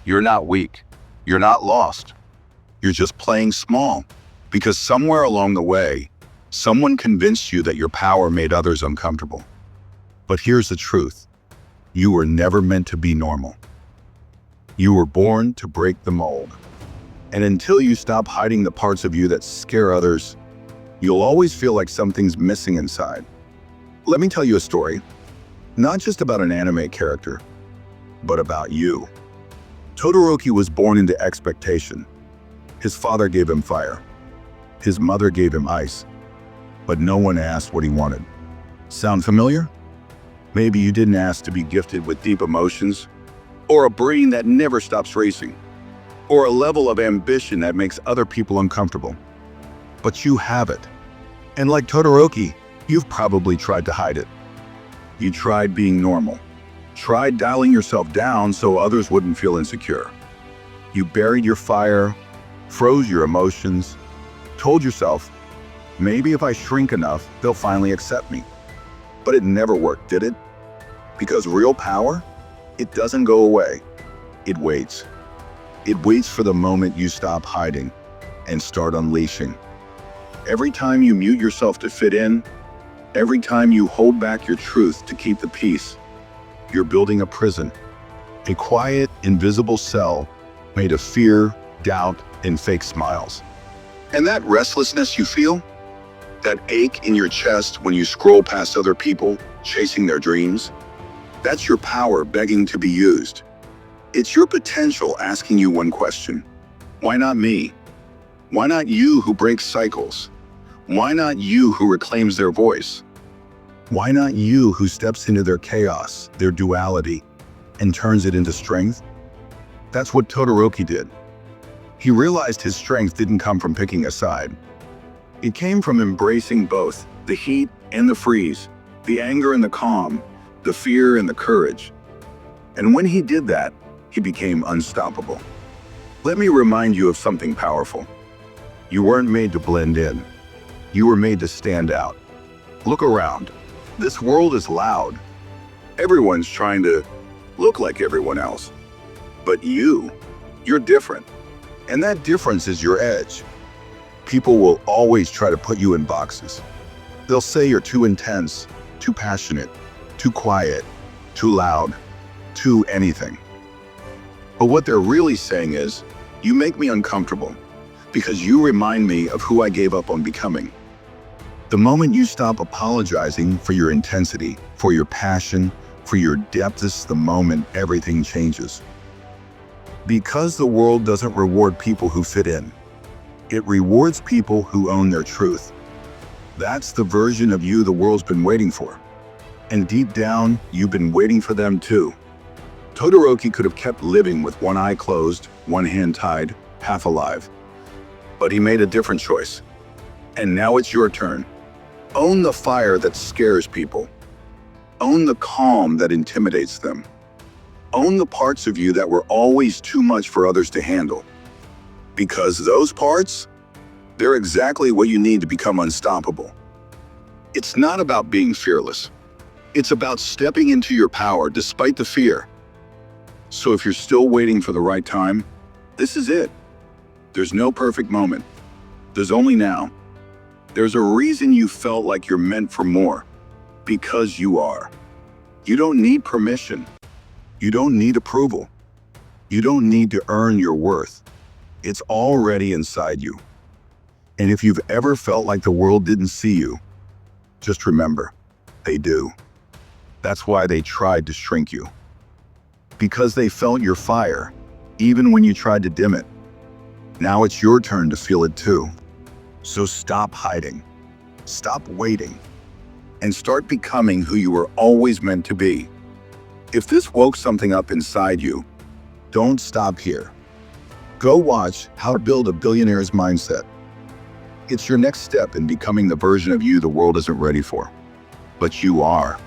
You're not weak. You're not lost. You're just playing small. Because somewhere along the way, someone convinced you that your power made others uncomfortable. But here's the truth. You were never meant to be normal. You were born to break the mold. And until you stop hiding the parts of you that scare others, you'll always feel like something's missing inside. Let me tell you a story, not just about an anime character, but about you. Todoroki was born into expectation. His father gave him fire. His mother gave him ice. But no one asked what he wanted. Sound familiar? Maybe you didn't ask to be gifted with deep emotions, or a brain that never stops racing, or a level of ambition that makes other people uncomfortable. But you have it. And like Todoroki, you've probably tried to hide it. You tried being normal. Tried dialing yourself down so others wouldn't feel insecure. You buried your fire, froze your emotions, told yourself, maybe if I shrink enough, they'll finally accept me. But it never worked, did it? Because real power, it doesn't go away. It waits. It waits for the moment you stop hiding and start unleashing. Every time you mute yourself to fit in, every time you hold back your truth to keep the peace, you're building a prison, a quiet, invisible cell made of fear, doubt, and fake smiles. And that restlessness you feel, that ache in your chest when you scroll past other people chasing their dreams, that's your power begging to be used. It's your potential asking you one question. Why not me? Why not you who breaks cycles? Why not you who reclaims their voice? Why not you who steps into their chaos, their duality, and turns it into strength? That's what Todoroki did. He realized his strength didn't come from picking a side. It came from embracing both, the heat and the freeze, the anger and the calm, the fear and the courage. And when he did that, he became unstoppable. Let me remind you of something powerful. You weren't made to blend in. You were made to stand out. Look around. This world is loud. Everyone's trying to look like everyone else. But you're different. And that difference is your edge. People will always try to put you in boxes. They'll say you're too intense, too passionate, too quiet, too loud, too anything. But what they're really saying is, you make me uncomfortable because you remind me of who I gave up on becoming. The moment you stop apologizing for your intensity, for your passion, for your depth, is the moment everything changes. Because the world doesn't reward people who fit in. It rewards people who own their truth. That's the version of you the world's been waiting for. And deep down, you've been waiting for them too. Todoroki could have kept living with one eye closed, one hand tied, half alive. But he made a different choice. And now it's your turn. Own the fire that scares people. Own the calm that intimidates them. Own the parts of you that were always too much for others to handle. Because those parts, they're exactly what you need to become unstoppable. It's not about being fearless. It's about stepping into your power despite the fear. So if you're still waiting for the right time, this is it. There's no perfect moment. There's only now. There's a reason you felt like you're meant for more. Because you are. You don't need permission. You don't need approval. You don't need to earn your worth. It's already inside you. And if you've ever felt like the world didn't see you, just remember, they do. That's why they tried to shrink you. Because they felt your fire, even when you tried to dim it. Now it's your turn to feel it too. So stop hiding, stop waiting, and start becoming who you were always meant to be. If this woke something up inside you, don't stop here. Go watch How to Build a Billionaire's Mindset. It's your next step in becoming the version of you the world isn't ready for. But you are.